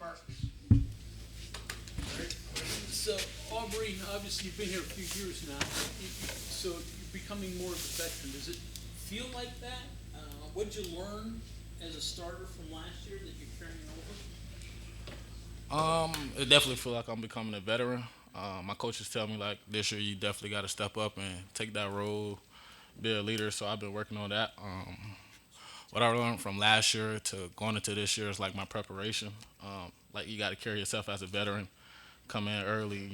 Burks. So, Aubrey, obviously you've been here a few years now, so you're becoming more of a veteran. Does it feel like that? What did you learn as a starter from last year that you're carrying over? It definitely feel like I'm becoming a veteran. My coaches tell me like this year you definitely got to step up and take that role, be a leader. So I've been working on that. What I learned from last year to going into this year is like my preparation. Like you got to carry yourself as a veteran, come in early.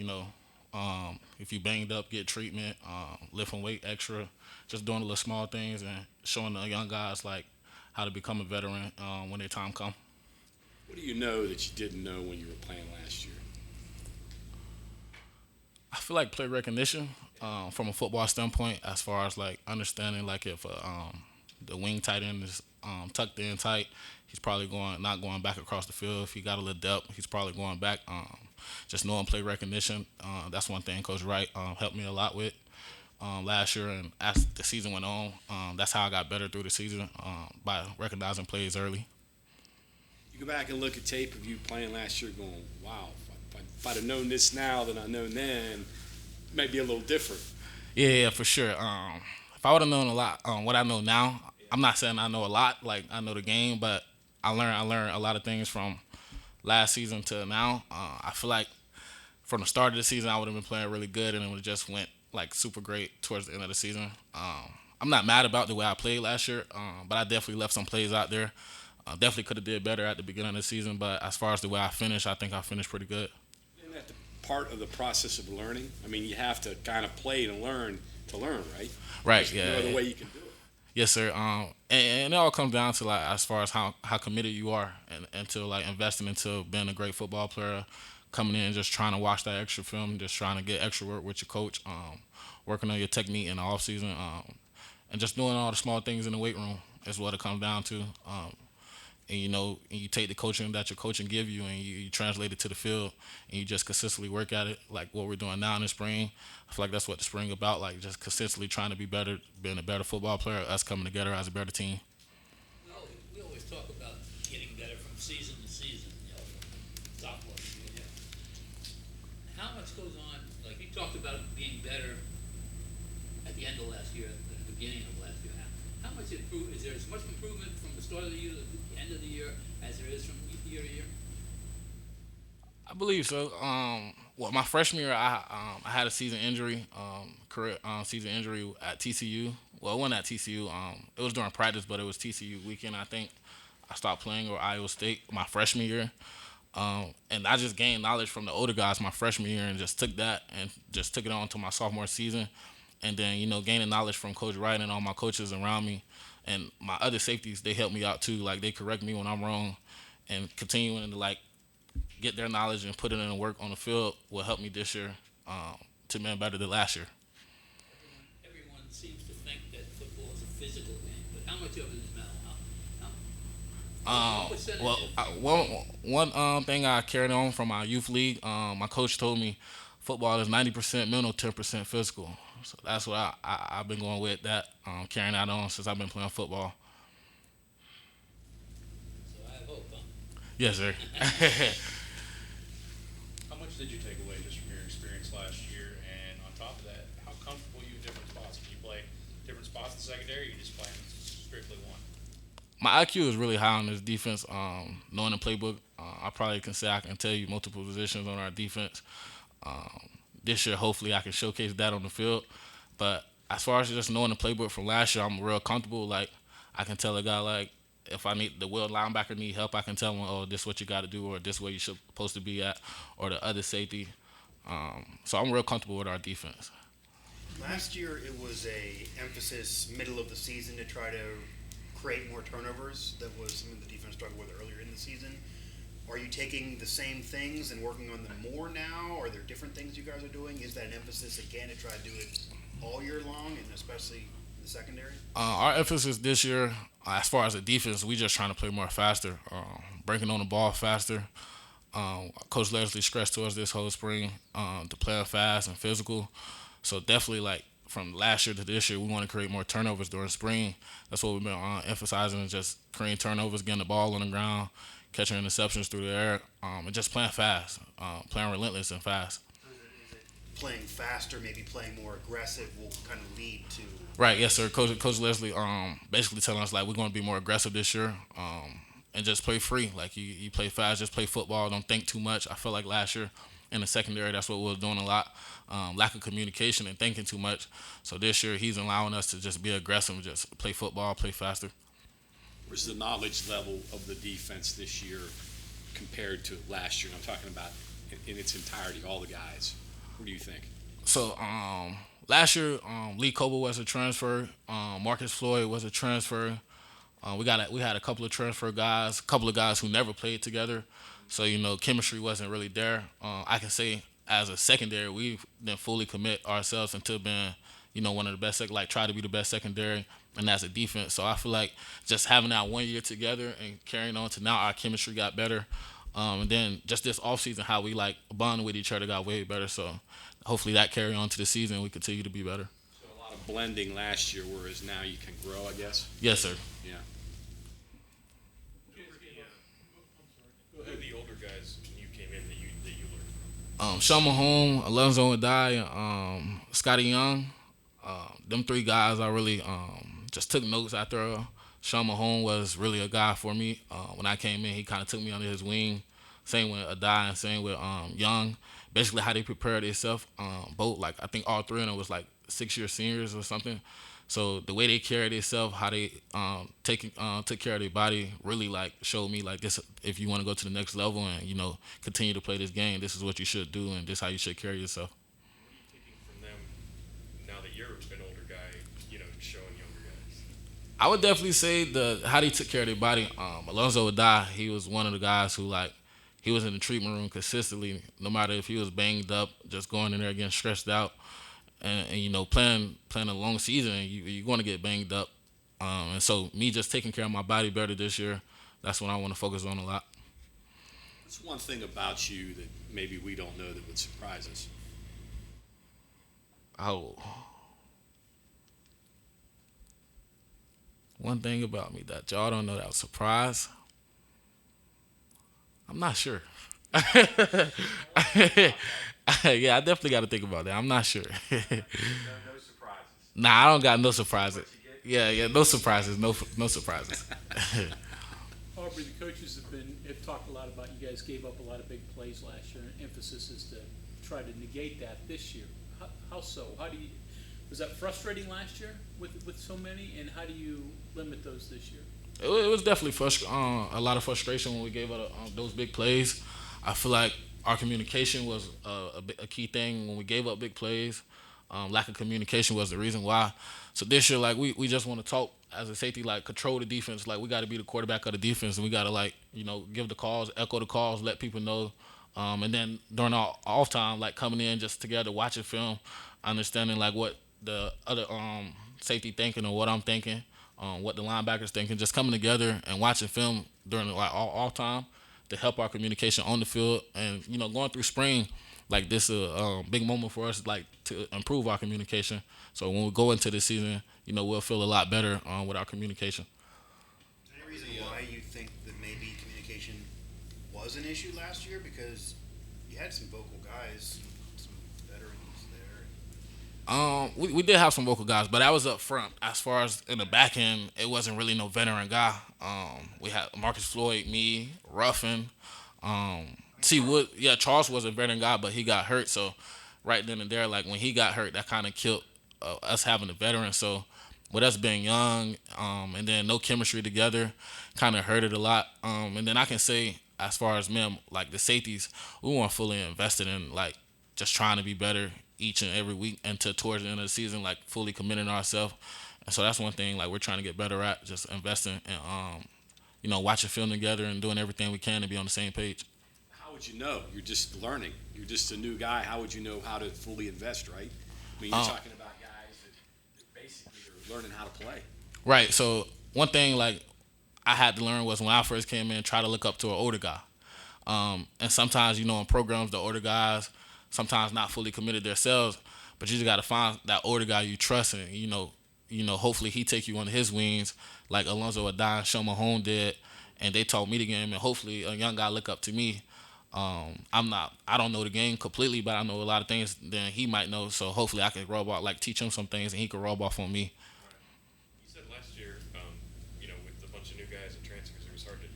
If you banged up, get treatment, lifting weight extra, just doing the little small things and showing the young guys like how to become a veteran when their time come. What do you know that you didn't know when you were playing last year? I feel like play recognition from a football standpoint, as far as like understanding like if the wing tight end is tucked in tight, he's probably going not going back across the field. If he got a little depth, he's probably going back. Just knowing play recognition, that's one thing Coach Wright helped me a lot with last year, and as the season went on, that's how I got better through the season by recognizing plays early. You go back and look at tape of you playing last year going, wow, if I'd have known this now than I known then, it might be a little different. Yeah, for sure. If I would have known a lot, what I know now, I'm not saying I know a lot, like I know the game, but I learned a lot of things from last season to now. I feel like from the start of the season, I would have been playing really good, and it would have just went like super great towards the end of the season. I'm not mad about the way I played last year, but I definitely left some plays out there. Definitely could have did better at the beginning of the season, but as far as the way I finished, I think I finished pretty good. Isn't that the part of the process of learning? I mean, you have to kind of play to learn, right? Right? There's Yeah. no other way you can do it. Yes, sir. And it all comes down to like as far as how committed you are and to like investing into being a great football player, coming in and just trying to watch that extra film, just trying to get extra work with your coach, working on your technique in the off season, and just doing all the small things in the weight room is what it comes down to. And and you take the coaching that your coaching give you and you translate it to the field and you just consistently work at it like what we're doing now in the spring. I feel like that's what the spring about, like just consistently trying to be better, being a better football player, us coming together as a better team. We always talk about getting better from season to season, from sophomore to junior. How much goes on? Like you talked about being better at the end of last year, at the beginning of last year. How much is there as much improvement from the start of the year to the end of the year as there is from year to year? I believe so. Well, my freshman year, I had a season injury, career season injury at TCU. Well, it wasn't at TCU. It was during practice, but it was TCU weekend. I think I stopped playing or Iowa State my freshman year. And I just gained knowledge from the older guys my freshman year and just took that and just took it on to my sophomore season. And then, gaining knowledge from Coach Wright and all my coaches around me. And my other safeties, they help me out too. Like, they correct me when I'm wrong and continuing to, like, get their knowledge and put it in the work on the field will help me this year to be better than last year. Everyone seems to think that football is a physical game, but how much of it is mental? What percentage Well, one thing I carried on from my youth league, my coach told me football is 90% mental, 10% physical. So that's what I've been going with that, carrying that on since I've been playing football. So I have hope, huh? Yes, sir. How much did you take away just from your experience last year? And on top of that, how comfortable are you in different spots? Can you play different spots in the secondary, or you just playing strictly one? My IQ is really high on this defense. Knowing the playbook, I probably can say I can tell you multiple positions on our defense. This year, hopefully, I can showcase that on the field. But as far as just knowing the playbook from last year, I'm real comfortable. Like, I can tell a guy, like, if I need the will linebacker need help, I can tell him, oh, this is what you got to do, or this is where you should supposed to be at, or the other safety. So I'm real comfortable with our defense. Last year, it was a emphasis middle of the season to try to create more turnovers. That was something the defense struggled with earlier in the season. Are you taking the same things and working on them more now? Are there different things you guys are doing? Is that an emphasis again to try to do it all year long, and especially in the secondary? Our emphasis this year, as far as the defense, we just trying to play more faster, breaking on the ball faster. Coach Leslie stressed to us this whole spring to play fast and physical. So definitely, like, from last year to this year, we want to create more turnovers during spring. That's what we've been emphasizing, is just creating turnovers, getting the ball on the ground, catching interceptions through the air, and just playing fast, playing relentless and fast. Playing faster, maybe playing more aggressive, will kind of lead to. Right, yes, sir. Coach Leslie, basically telling us like we're going to be more aggressive this year, and just play free. Like you play fast, just play football. Don't think too much. I feel like last year in the secondary, that's what we were doing a lot. Lack of communication and thinking too much. So this year, he's allowing us to just be aggressive, just play football, play faster. Where's the knowledge level of the defense this year compared to last year? And I'm talking about in its entirety, all the guys. What do you think? So last year, Lee Coble was a transfer. Marcus Floyd was a transfer. We had a couple of transfer guys, a couple of guys who never played together. So chemistry wasn't really there. I can say as a secondary, we didn't fully commit ourselves into being one of the best, try to be the best secondary, and as a defense. So I feel like just having that 1 year together and carrying on to now, our chemistry got better. And then just this offseason, how we bond with each other got way better. So hopefully that carry on to the season. We continue to be better. So a lot of blending last year, whereas now you can grow, I guess. Yes, sir. Yeah. Who are the older guys when you came in that you learned from? Sean Mahone, Alonzo Adai, Scotty Young. Them three guys I really just took notes after. Sean Mahone was really a guy for me. When I came in, he kind of took me under his wing. Same with Adai and same with Young. Basically, how they prepared themselves. Both, I think all three of them was 6-year seniors or something. So the way they carried themselves, how they took care of their body, really showed me this. If you want to go to the next level and continue to play this game, this is what you should do, and this is how you should carry yourself. What are you taking from them now that you're an older guy, showing younger guys? I would definitely say how they took care of their body. Alonzo Adai, he was one of the guys who he was in the treatment room consistently, no matter if he was banged up, just going in there getting stressed out, and playing a long season, you're going to get banged up. And so me just taking care of my body better this year, that's what I want to focus on a lot. What's one thing about you that maybe we don't know that would surprise us? Oh. One thing about me that y'all don't know that was surprise. I'm not sure. Yeah, I definitely got to think about that. I'm not sure. No surprises. Nah, I don't got no surprises. Yeah, no surprises. No surprises. Aubrey, the coaches have talked a lot about you guys gave up a lot of big plays last year, and emphasis is to try to negate that this year. How so? Was that frustrating last year with so many, and how do you limit those this year? It was definitely a lot of frustration when we gave up those big plays. I feel like our communication was a key thing when we gave up big plays. Lack of communication was the reason why. So this year, we just want to talk as a safety, control the defense. We got to be the quarterback of the defense, and we got to give the calls, echo the calls, let people know. And then during our off time, coming in just together, watching film, understanding what the other safety thinking or what I'm thinking, what the linebackers thinking, just coming together and watching film during all time to help our communication on the field. And going through spring, this is a big moment for us, to improve our communication. So when we go into the season, we'll feel a lot better with our communication. Is there any reason why you think that maybe communication was an issue last year? Because you had some vocal guys, some veterans there. We did have some vocal guys, but that was up front. As far as in the back end, it wasn't really no veteran guy. We had Marcus Floyd, me, Ruffin. Wood. Yeah, Charles was a veteran guy, but he got hurt. So right then and there, when he got hurt, that kind of killed us having a veteran. So with us being young, and then no chemistry together, kind of hurt it a lot. And then I can say, as far as men, the safeties, we weren't fully invested in just trying to be better each and every week until towards the end of the season, fully committing ourselves. And so that's one thing we're trying to get better at, just investing and watching film together and doing everything we can to be on the same page. How would you know? You're just learning. You're just a new guy. How would you know how to fully invest, right? I mean, you're talking about guys that basically are learning how to play. Right. So one thing I had to learn was when I first came in, try to look up to an older guy. And sometimes, in programs, the older guys sometimes not fully committed themselves, but you just got to find that older guy you trust, and hopefully he take you under his wings, like Alonzo Adai and Sean Mahone did, and they taught me the game, and hopefully a young guy look up to me. I don't know the game completely, but I know a lot of things than he might know. So hopefully I can rub off, like teach him some things, and he can rub off on me. You said last year, with a bunch of new guys and transfers, it was hard to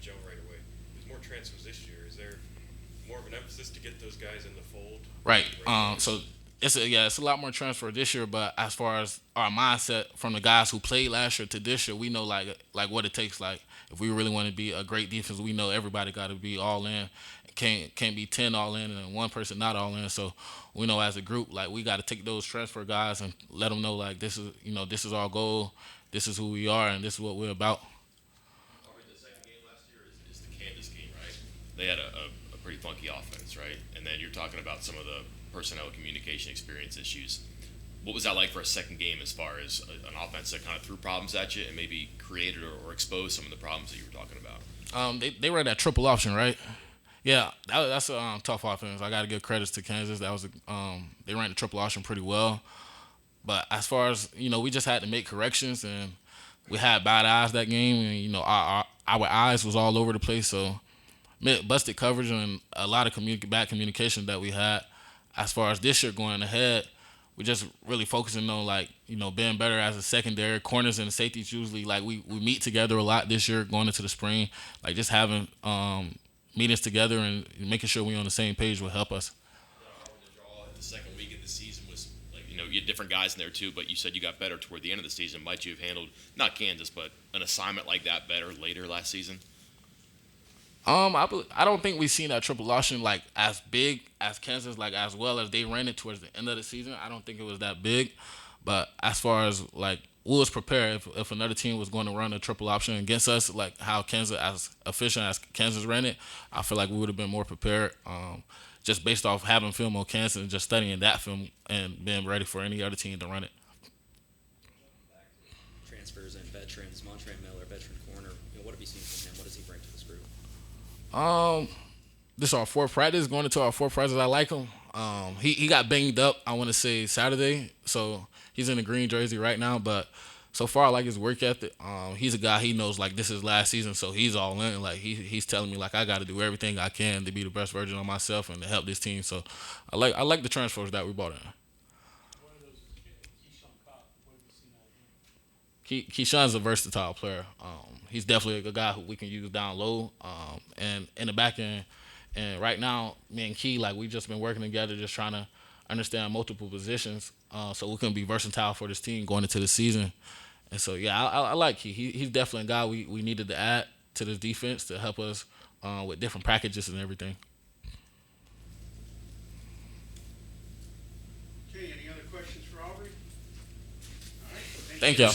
gel right away. There's more transfers this year. Is there more of an emphasis to get those guys in the fold? Right. So it's a lot more transfer this year, but as far as our mindset from the guys who played last year to this year, we know like what it takes. Like if we really want to be a great defense, we know everybody got to be all in. Can't be 10 all in and one person not all in. So we know as a group, like we got to take those transfer guys and let them know like this is our goal, this is who we are, and this is what we're about. The second game last year is the Kansas game, right? They had a pretty funky offense, right? And then you're talking about some of the personnel communication experience issues. What was that like for a second game as far as an offense that kind of threw problems at you and maybe created or exposed some of the problems that you were talking about? They ran that triple option, right? Yeah, that's a tough offense. I got to give credits to Kansas. That was they ran the triple option pretty well. But as far as we just had to make corrections, and we had bad eyes that game, and our eyes was all over the place. So busted coverage and a lot of bad communication that we had. As far as this year going ahead, we just really focusing on being better as a secondary. Corners and safeties usually we meet together a lot this year going into the spring. Like just having meetings together and making sure we're on the same page will help us. The draw in the second week of the season was you had different guys in there too, but you said you got better toward the end of the season. Might you have handled not Kansas, but an assignment like that better later last season? I don't think we've seen that triple option as big as Kansas, as well as they ran it towards the end of the season. I don't think it was that big, but as far as we was prepared if another team was going to run a triple option against us, like how Kansas, as efficient as Kansas ran it, I feel like we would have been more prepared, just based off having film on Kansas and just studying that film and being ready for any other team to run it. Transfers and veterans, Montre Miller, veteran corner. What have you seen from him? What does he bring to this group? This is our fourth practice. Going into our fourth practice, I like him. He got banged up, I want to say Saturday, so he's in the green jersey right now. But so far, I like his work ethic. He's a guy, he knows this is last season, so he's all in. He's telling me I got to do everything I can to be the best version of myself and to help this team. So I like the transfers that we brought in. One of those is Keyshawn Cobb. What have you seen out of him? Keyshawn's a versatile player. He's definitely a guy who we can use down low, and in the back end. And right now, me and Key, we just been working together, just trying to understand multiple positions, so we can be versatile for this team going into the season. And so, yeah, I like Key. He's definitely a guy we needed to add to this defense to help us with different packages and everything. Okay, any other questions for Aubrey? All right, Thank you.